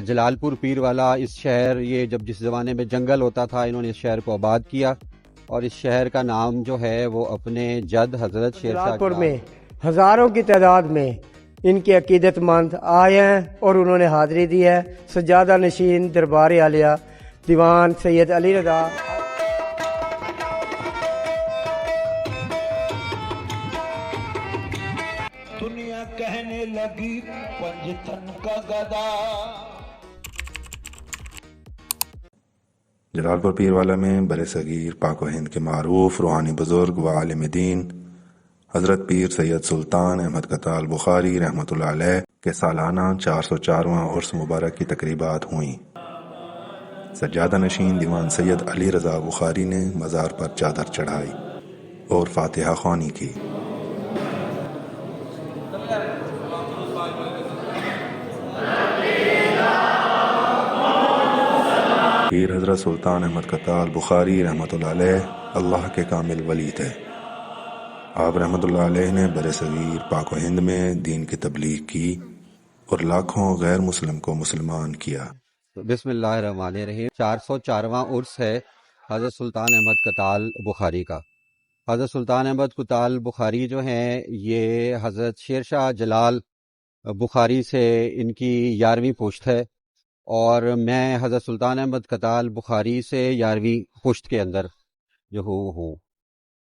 جلال پور پیر والا اس شہر، یہ جب جس زمانے میں جنگل ہوتا تھا انہوں نے اس شہر کو آباد کیا، اور اس شہر کا نام جو ہے وہ اپنے جد حضرت شیر شاہ جلال پور میں ہزاروں کی تعداد میں ان کے عقیدت مند آئے ہیں اور انہوں نے حاضری دی ہے۔ سجادہ نشین دربار عالیہ دیوان سید علی رضا دنیا کہنے لگی پنجتن کا گدا۔ جلال پور پیر والا میں برصغیر پاک و ہند کے معروف روحانی بزرگ و عالم دین حضرت پیر سید سلطان احمد کتال بخاری رحمۃ اللہ علیہ کے سالانہ 404واں عرس مبارک کی تقریبات ہوئیں۔ سجادہ نشین دیوان سید علی رضا بخاری نے مزار پر چادر چڑھائی اور فاتحہ خوانی کی۔ پیر حضرت سلطان احمد کتال بخاری رحمۃ اللہ علیہ اللہ کے کامل ولی تھے۔ آپ رحمۃ اللہ علیہ نے برصغیر پاک و ہند میں دین کی تبلیغ کی اور لاکھوں غیر مسلم کو مسلمان کیا۔ بسم اللہ الرحمن الرحیم۔ 404واں عرس ہے حضرت سلطان احمد کتال بخاری کا۔ حضرت سلطان احمد کتال بخاری جو ہیں یہ حضرت شیر شاہ جلال بخاری سے ان کی 11ویں پشت ہے، اور میں حضرت سلطان احمد کتال بخاری سے 11ویں پشت کے اندر جو ہوں،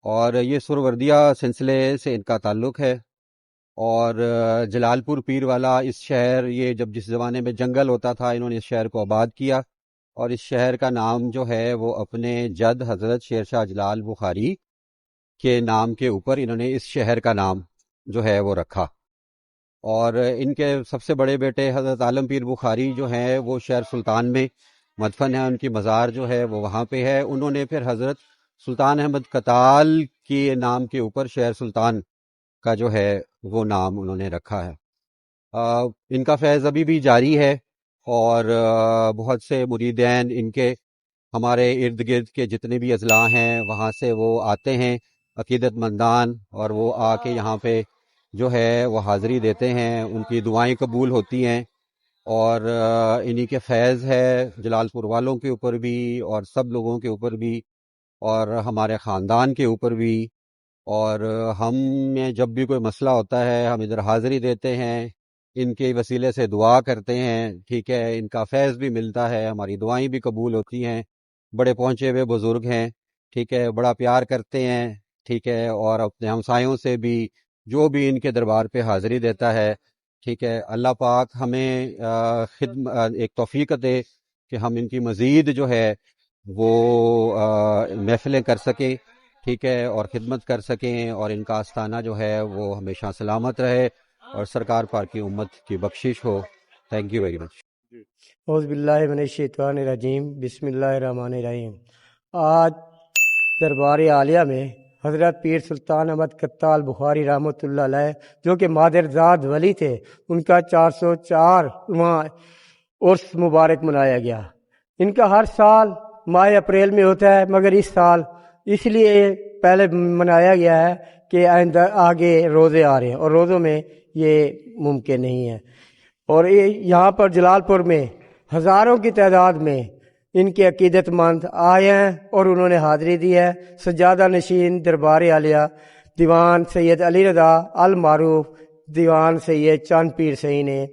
اور یہ سروردیہ سلسلے سے ان کا تعلق ہے۔ اور جلال پور پیر والا اس شہر، یہ جب جس زمانے میں جنگل ہوتا تھا انہوں نے اس شہر کو آباد کیا، اور اس شہر کا نام جو ہے وہ اپنے جد حضرت شیر شاہ جلال بخاری کے نام کے اوپر انہوں نے اس شہر کا نام جو ہے وہ رکھا۔ اور ان کے سب سے بڑے بیٹے حضرت عالم پیر بخاری جو ہیں وہ شہر سلطان میں مدفن ہیں، ان کی مزار جو ہے وہ وہاں پہ ہے۔ انہوں نے پھر حضرت سلطان احمد کتال کے نام کے اوپر شہر سلطان کا جو ہے وہ نام انہوں نے رکھا ہے۔ ان کا فیض ابھی بھی جاری ہے، اور بہت سے مریدین ان کے ہمارے ارد گرد کے جتنے بھی اضلاع ہیں وہاں سے وہ آتے ہیں عقیدت مندان، اور وہ آ کے یہاں پہ جو ہے وہ حاضری دیتے ہیں، ان کی دعائیں قبول ہوتی ہیں، اور انہی کے فیض ہے جلال پور والوں کے اوپر بھی اور سب لوگوں کے اوپر بھی، اور ہمارے خاندان کے اوپر بھی۔ اور ہم میں جب بھی کوئی مسئلہ ہوتا ہے ہم ادھر حاضری دیتے ہیں، ان کے وسیلے سے دعا کرتے ہیں، ٹھیک ہے، ان کا فیض بھی ملتا ہے، ہماری دعائیں بھی قبول ہوتی ہیں۔ بڑے پہنچے ہوئے بزرگ ہیں، ٹھیک ہے، بڑا پیار کرتے ہیں، ٹھیک ہے، اور اپنے ہمسایوں سے بھی جو بھی ان کے دربار پہ حاضری دیتا ہے، ٹھیک ہے، اللہ پاک ہمیں ایک توفیق دے کہ ہم ان کی مزید جو ہے وہ محفلیں کر سکیں، ٹھیک ہے، اور خدمت کر سکیں، اور ان کا آستانہ جو ہے وہ ہمیشہ سلامت رہے، اور سرکار پاک کی امت کی بخشش ہو۔ Thank you very much. اعوذ باللہ من الشیطان الرجیم، بسم اللہ الرحمن الرحیم۔ آج دربار عالیہ میں حضرت پیر سلطان احمد کتال بخاری رحمۃ اللہ علیہ جو کہ مادرزاد ولی تھے، ان کا 404واں عرس مبارک منایا گیا۔ ان کا ہر سال ماہ اپریل میں ہوتا ہے، مگر اس سال اس لیے پہلے منایا گیا ہے کہ آئندہ آگے روزے آ رہے ہیں اور روزوں میں یہ ممکن نہیں ہے۔ اور یہاں پر جلال پور میں ہزاروں کی تعداد میں ان کے عقیدت مند آئے ہیں اور انہوں نے حاضری دی ہے۔ سجادہ نشین دربار عالیہ دیوان سید علی رضا المعروف دیوان سید چاند پیر سئی نے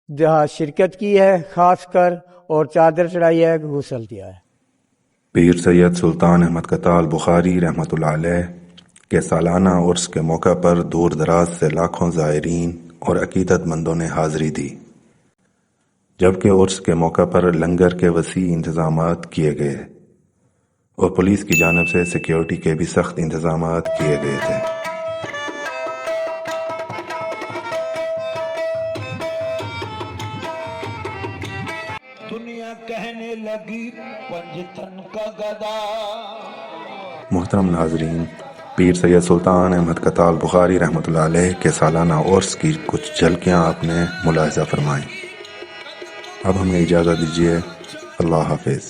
جہاں شرکت کی ہے خاص کر، اور چادر چڑھائی ہے، غسل دیا ہے۔ پیر سید سلطان احمد کتال بخاری رحمۃ اللہ علیہ کے سالانہ عرس کے موقع پر دور دراز سے لاکھوں زائرین اور عقیدت مندوں نے حاضری دی، جبکہ عرس کے موقع پر لنگر کے وسیع انتظامات کیے گئے اور پولیس کی جانب سے سیکیورٹی کے بھی سخت انتظامات کیے گئے تھے۔ دنیا کہنے لگی پنجتن کا گدا۔ محترم ناظرین، پیر سید سلطان احمد کتال بخاری رحمۃ اللہ علیہ کے سالانہ عرس کی کچھ جھلکیاں آپ نے ملاحظہ فرمائیں۔ اب ہمیں اجازت دیجیے، اللہ حافظ۔